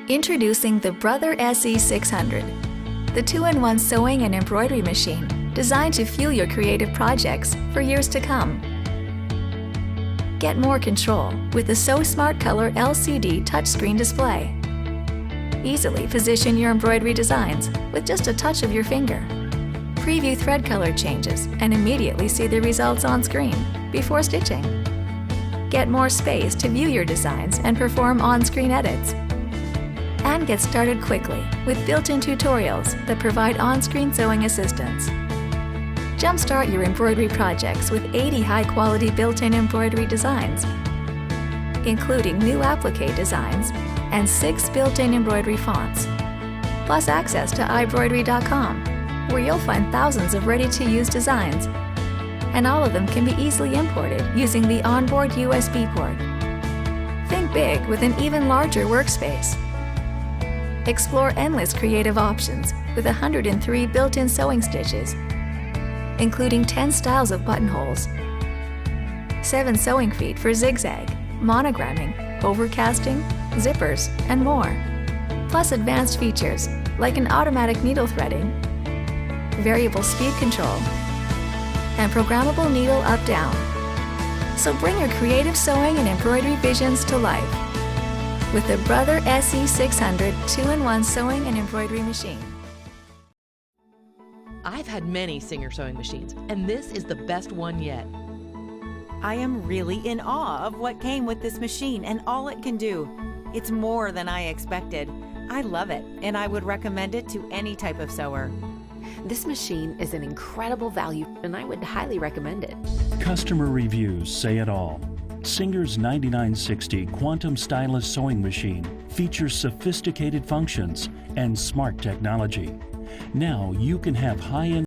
Introducing the Brother SE600, the two-in-one sewing and embroidery machine designed to fuel your creative projects for years to come. Get more control with the Sew Smart Color LCD touchscreen display. Easily position your embroidery designs with just a touch of your finger. Preview thread color changes and immediately see the results on screen before stitching. Get more space to view your designs and perform on-screen edits. And get started quickly with built-in tutorials that provide on-screen sewing assistance. Jumpstart your embroidery projects with 80 high-quality built-in embroidery designs, including new applique designs and 6 built-in embroidery fonts, plus access to iBroidery.com, where you'll find thousands of ready-to-use designs, and all of them can be easily imported using the onboard USB port. Think big with an even larger workspace. Explore endless creative options with 103 built-in sewing stitches, including 10 styles of buttonholes, 7 sewing feet for zigzag, monogramming, overcasting, zippers, and more. Plus advanced features like an automatic needle threading, variable speed control, and programmable needle up-down. So bring your creative sewing and embroidery visions to life with the Brother SE600 two-in-one sewing and embroidery machine. I've had many Singer sewing machines, and this is the best one yet. I am really in awe of what came with this machine and all it can do. It's more than I expected. I love it, and I would recommend it to any type of sewer. This machine is an incredible value, and I would highly recommend it. Customer reviews say it all. Singer's 9960 Quantum Stylus sewing machine features sophisticated functions and smart technology. Now you can have high-end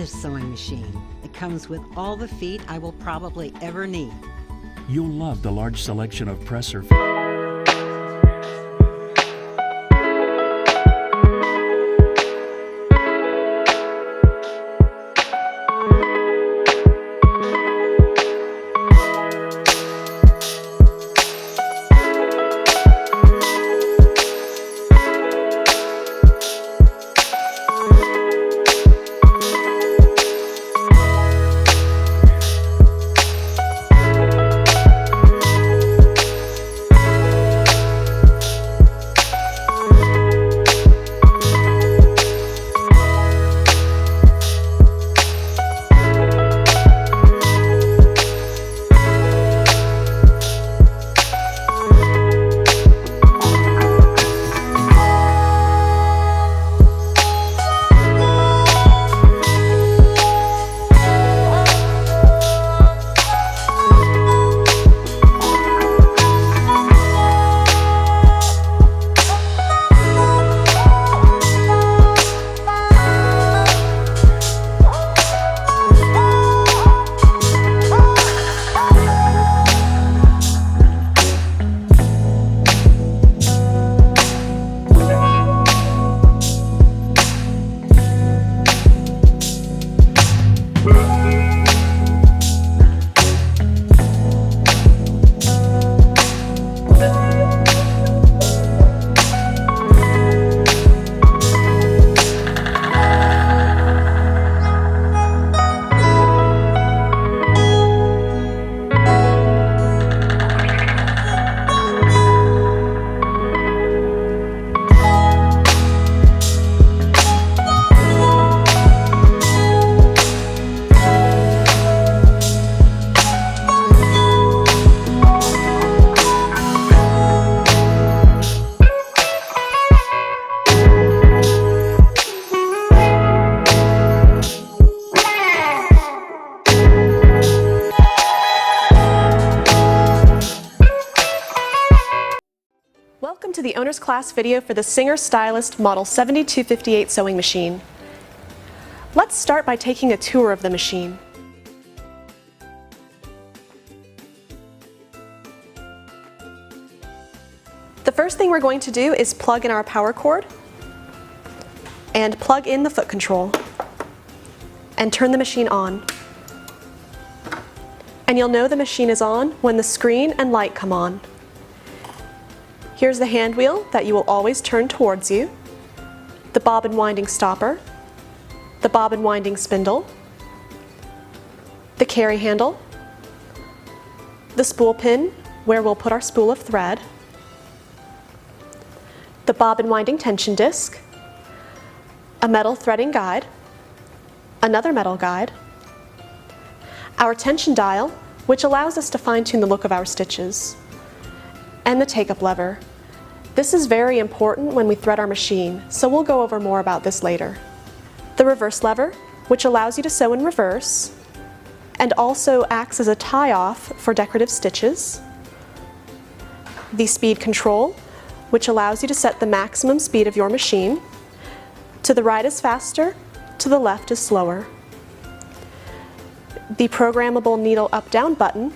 this sewing machine. It comes with all the feet I will probably ever need. You'll love the large selection of presser. Welcome to the owner's class video for the Singer Stylist Model 7258 sewing machine. Let's start by taking a tour of the machine. The first thing we're going to do is plug in our power cord and plug in the foot control and turn the machine on. And you'll know the machine is on when the screen and light come on. Here's the hand wheel that you will always turn towards you, the bobbin winding stopper, the bobbin winding spindle, the carry handle, the spool pin where we'll put our spool of thread, the bobbin winding tension disc, a metal threading guide, another metal guide, our tension dial, which allows us to fine-tune the look of our stitches, and the take-up lever. This is very important when we thread our machine, so we'll go over more about this later. The reverse lever, which allows you to sew in reverse, and also acts as a tie-off for decorative stitches. The speed control, which allows you to set the maximum speed of your machine. To the right is faster, to the left is slower. The programmable needle up-down button,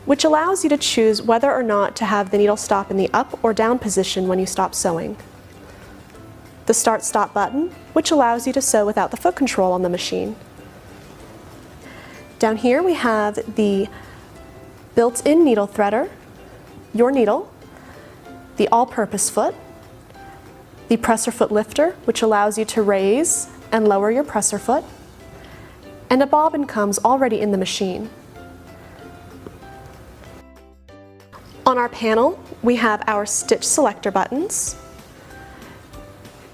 which allows you to choose whether or not to have the needle stop in the up or down position when you stop sewing. The start-stop button, which allows you to sew without the foot control on the machine. Down here we have the built-in needle threader, your needle, the all-purpose foot, the presser foot lifter, which allows you to raise and lower your presser foot, and a bobbin comes already in the machine. On our panel, we have our stitch selector buttons,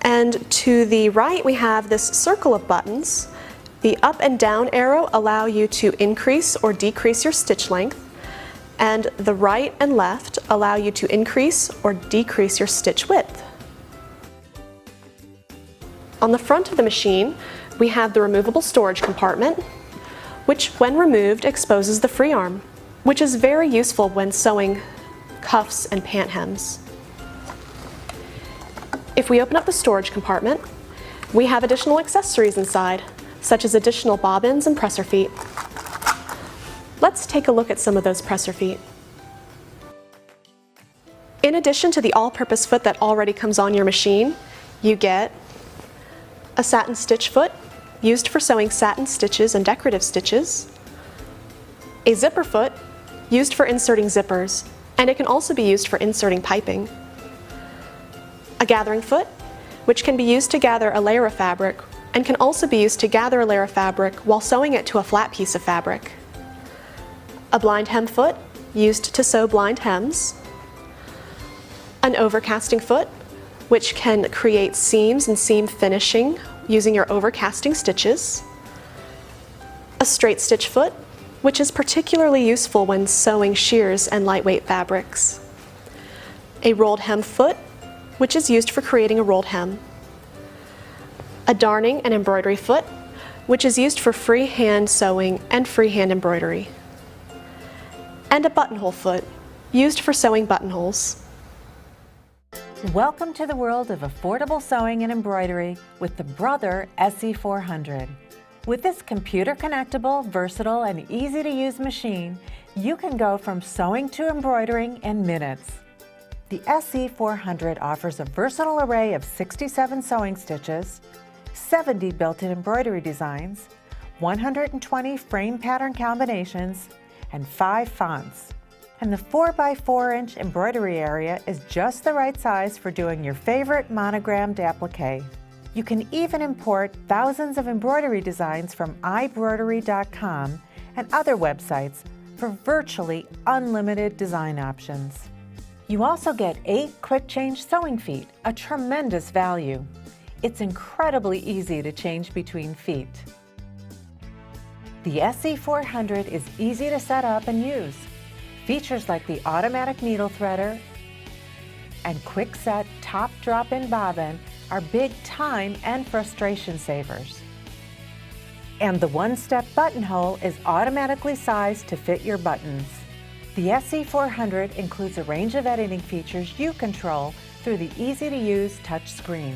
and to the right we have this circle of buttons. The up and down arrow allow you to increase or decrease your stitch length, and the right and left allow you to increase or decrease your stitch width. On the front of the machine, we have the removable storage compartment, which when removed exposes the free arm, which is very useful when sewing cuffs and pant hems. If we open up the storage compartment, we have additional accessories inside, such as additional bobbins and presser feet. Let's take a look at some of those presser feet. In addition to the all-purpose foot that already comes on your machine, you get a satin stitch foot, used for sewing satin stitches and decorative stitches, a zipper foot, used for inserting zippers, and it can also be used for inserting piping, a gathering foot, which can be used to gather a layer of fabric and can also be used to gather a layer of fabric while sewing it to a flat piece of fabric, a blind hem foot, used to sew blind hems, an overcasting foot, which can create seams and seam finishing using your overcasting stitches, a straight stitch foot, which is particularly useful when sewing sheers and lightweight fabrics, a rolled hem foot, which is used for creating a rolled hem, a darning and embroidery foot, which is used for freehand sewing and freehand embroidery, and a buttonhole foot, used for sewing buttonholes. Welcome to the world of affordable sewing and embroidery with the Brother SE400. With this computer-connectable, versatile, and easy-to-use machine, you can go from sewing to embroidering in minutes. The SE400 offers a versatile array of 67 sewing stitches, 70 built-in embroidery designs, 120 frame pattern combinations, and 5 fonts. And the 4x4-inch embroidery area is just the right size for doing your favorite monogrammed applique. You can even import thousands of embroidery designs from iBroidery.com and other websites for virtually unlimited design options. You also get 8 quick change sewing feet, a tremendous value. It's incredibly easy to change between feet. The SE400 is easy to set up and use. Features like the automatic needle threader and quick set top drop-in bobbin are big time and frustration savers. And the one-step buttonhole is automatically sized to fit your buttons. The SE400 includes a range of editing features you control through the easy-to-use touch screen.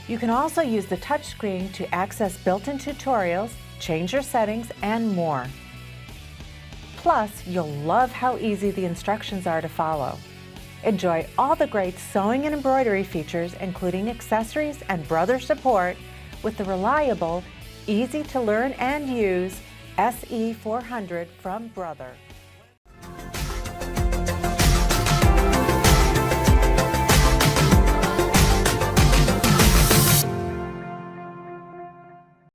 You can also use the touch screen to access built-in tutorials, change your settings, and more. Plus, you'll love how easy the instructions are to follow. Enjoy all the great sewing and embroidery features, including accessories and Brother support, with the reliable, easy to learn and use SE400 from Brother.